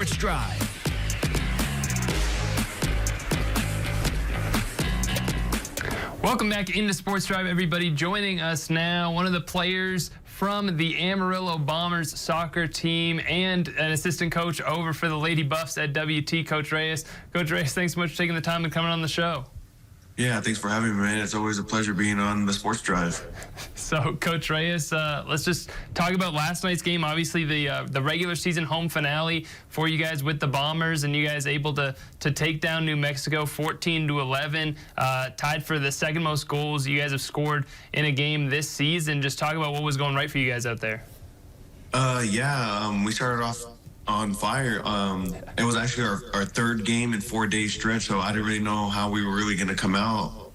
Sports Drive. Welcome back into Sports Drive, everybody. Joining us now, one of the players from the Amarillo Bombers soccer team and an assistant coach over for the Lady Buffs at WT, Coach Reyes. Coach Reyes, thanks so much for taking the time and coming on the show. Yeah, thanks for having me, man. It's always a pleasure being on the Sports Drive. So, Coach Reyes, let's just talk about last night's game. Obviously, the regular season home finale for you guys with the Bombers, and you guys able to take down New Mexico 14-11, tied for the second most goals you guys have scored in a game this season. Just talk about what was going right for you guys out there. We started off on fire. It was actually our third game in 4-day stretch, so I didn't really know how we were really going to come out.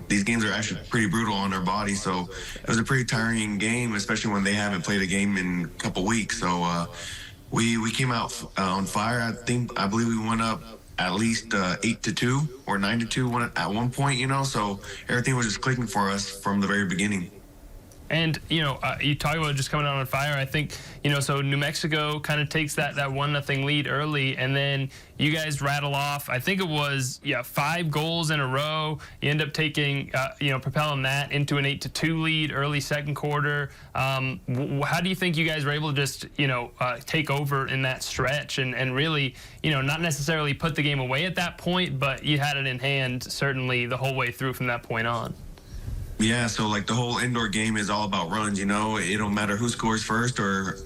These games are actually pretty brutal on our body, so it was a pretty tiring game, especially when they haven't played a game in a couple weeks. So we came out on fire. I believe we went up at least 8-2 or 9-2 at one point, so everything was just clicking for us from the very beginning. And, you talk about just coming out on fire. I think, so New Mexico kind of takes that 1-0 lead early, and then you guys rattle off, I think it was, 5 goals in a row. You end up taking, propelling that into an 8-2 lead early second quarter. How do you think you guys were able to just, take over in that stretch and really, not necessarily put the game away at that point, but you had it in hand certainly the whole way through from that point on? Yeah, so like the whole indoor game is all about runs, It don't matter who scores first or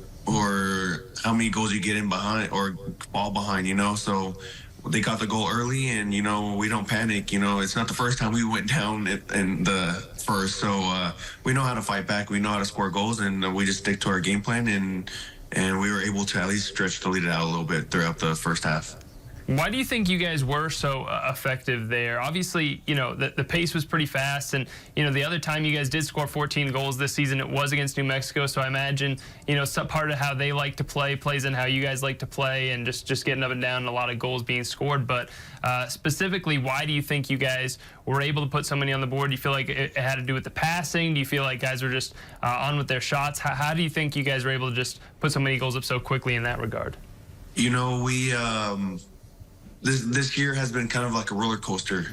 how many goals you get in behind or fall behind, So they got the goal early and, we don't panic, It's not the first time we went down in the first. So we know how to fight back. We know how to score goals, and we just stick to our game plan. And we were able to at least stretch the lead out a little bit throughout the first half. Why do you think you guys were so effective there? Obviously, the pace was pretty fast, and, the other time you guys did score 14 goals this season, it was against New Mexico, so I imagine, some part of how they like to play plays in how you guys like to play, and just getting up and down and a lot of goals being scored. But specifically, why do you think you guys were able to put so many on the board? Do you feel like it had to do with the passing? Do you feel like guys were just on with their shots? How do you think you guys were able to just put so many goals up so quickly in that regard? This year has been kind of like a roller coaster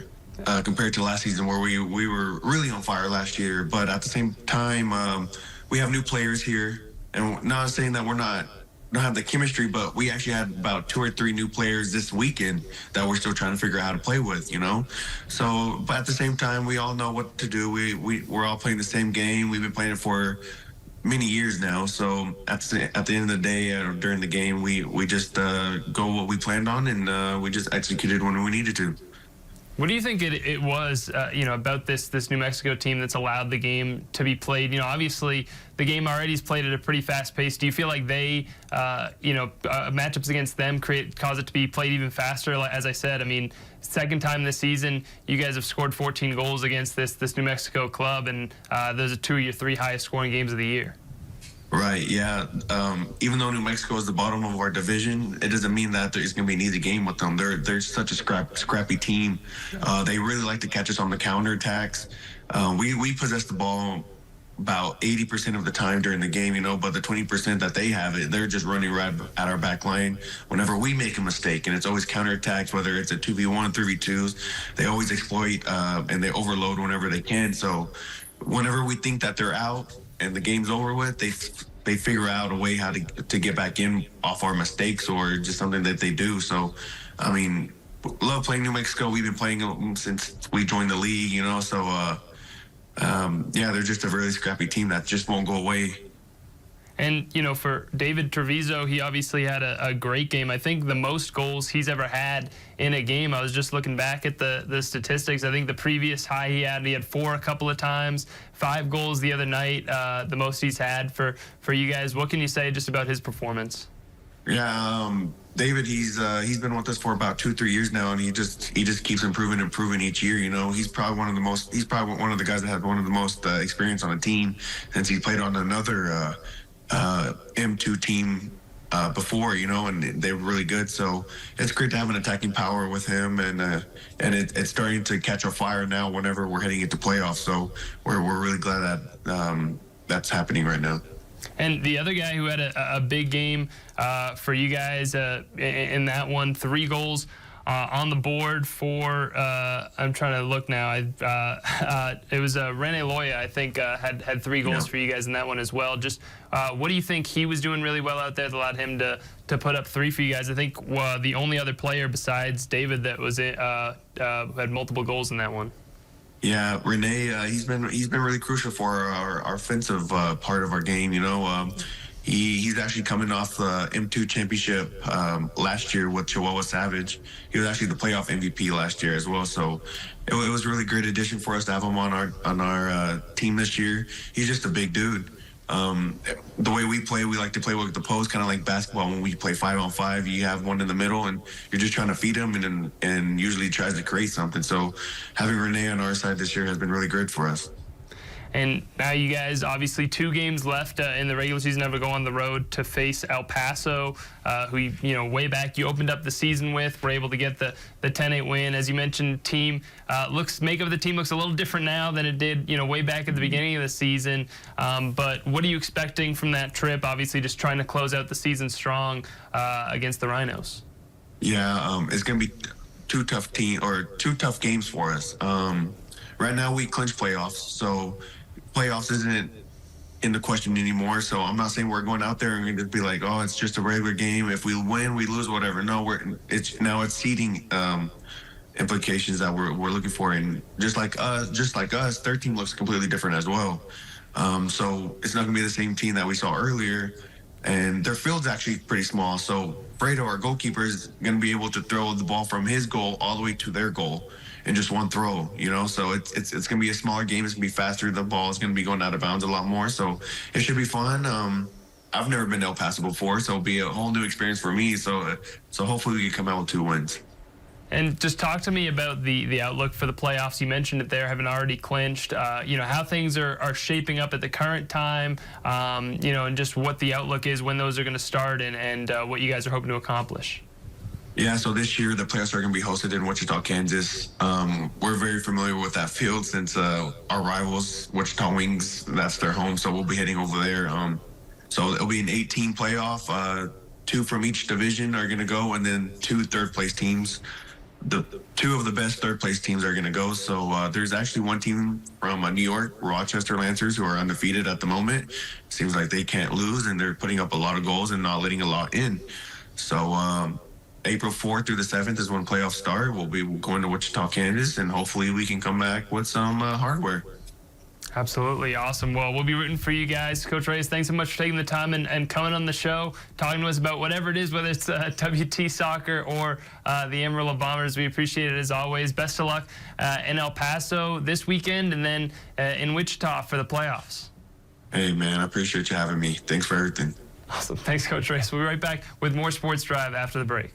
compared to last season, where we were really on fire last year. But at the same time, we have new players here, and not saying that don't have the chemistry, but we actually had about 2 or 3 new players this weekend that we're still trying to figure out how to play with, So, but at the same time, we all know what to do. We're all playing the same game. We've been playing it for many years now, so at the end of the day, during the game, we just go what we planned on, and we just executed when we needed to. What do you think it was, about this New Mexico team that's allowed the game to be played? Obviously the game already is played at a pretty fast pace. Do you feel like they, matchups against them cause it to be played even faster? As I said, second time this season, you guys have scored 14 goals against this New Mexico club, and those are 2 of your 3 highest scoring games of the year. Right, yeah. Even though New Mexico is the bottom of our division, it doesn't mean that it's going to be an easy game with them. They're such a scrappy team. They really like to catch us on the counterattacks. We possess the ball about 80% of the time during the game, but the 20% that they have they're just running right at our back line whenever we make a mistake. And it's always counterattacks, whether it's a 2v1, 3v2s. They always exploit and they overload whenever they can. So whenever we think that they're out and the game's over with, they figure out a way how to get back in off our mistakes or just something that they do. So, love playing New Mexico. We've been playing them since we joined the league, So, they're just a really scrappy team that just won't go away. And, for David Treviso, he obviously had a great game. I think the most goals he's ever had in a game. I was just looking back at the statistics. I think the previous high he had 4 a couple of times, 5 goals the other night, the most he's had for you guys. What can you say just about his performance? Yeah, David, he's been with us for about 2-3 years now, and he just keeps improving each year. He's probably one of the guys that has one of the most experience on the team, since he played on another M2 team before, and they were really good. So it's great to have an attacking power with him, and it's starting to catch a fire now whenever we're heading into playoffs. So we're really glad that that's happening right now. And the other guy who had a big game for you guys in that one, 3 goals on the board for, I'm trying to look now. It was Rene Loya, I think, had 3 goals for you guys in that one as well. Just what do you think he was doing really well out there that allowed him to put up 3 for you guys? I think the only other player besides David that was had multiple goals in that one. Yeah, Rene, he's been really crucial for our offensive part of our game. He's actually coming off the M2 championship last year with Chihuahua Savage. He was actually the playoff MVP last year as well. So it was a really great addition for us to have him on our team this year. He's just a big dude. The way we play, we like to play with the post, kind of like basketball. When we play 5-on-5, you have one in the middle, and you're just trying to feed him, and usually tries to create something. So having Rene on our side this year has been really good for us. And now you guys, obviously 2 games left in the regular season, have to go on the road to face El Paso, who, way back you opened up the season with. Were able to get the 10-8 win. As you mentioned, makeup of the team looks a little different now than it did, way back at the beginning of the season. But what are you expecting from that trip? Obviously, just trying to close out the season strong against the Rhinos. Yeah, it's going to be 2 tough games for us. Right now, we clinch playoffs, so playoffs isn't in the question anymore. So I'm not saying we're going out there and going to be like, oh, it's just a regular game. If we win, we lose, whatever. No, it's seeding implications that we're looking for. And just like us, their team looks completely different as well. So it's not going to be the same team that we saw earlier. And their field's actually pretty small. So Fredo, our goalkeeper, is going to be able to throw the ball from his goal all the way to their goal in just one throw, So it's going to be a smaller game. It's going to be faster. The ball is going to be going out of bounds a lot more. So it should be fun. I've never been to El Paso before, so it'll be a whole new experience for me. So hopefully we can come out with 2 wins. And just talk to me about the outlook for the playoffs. You mentioned it there, having already clinched. How things are shaping up at the current time, and just what the outlook is when those are going to start and what you guys are hoping to accomplish. Yeah, so this year the playoffs are going to be hosted in Wichita, Kansas. We're very familiar with that field since our rivals, Wichita Wings, that's their home, so we'll be heading over there. So it'll be an 8-team playoff. 2 from each division are going to go, and then 2 third-place teams. The 2 of the best third-place teams are going to go. So there's actually 1 team from New York, Rochester Lancers, who are undefeated at the moment. Seems like they can't lose, and they're putting up a lot of goals and not letting a lot in. So April 4th through the 7th is when playoffs start. We'll be going to Wichita, Kansas, and hopefully we can come back with some hardware. Absolutely. Awesome. Well, we'll be rooting for you guys. Coach Reyes, thanks so much for taking the time and coming on the show, talking to us about whatever it is, whether it's WT Soccer or the Amarillo Bombers. We appreciate it as always. Best of luck in El Paso this weekend and then in Wichita for the playoffs. Hey, man, I appreciate you having me. Thanks for everything. Awesome. Thanks, Coach Reyes. We'll be right back with more Sports Drive after the break.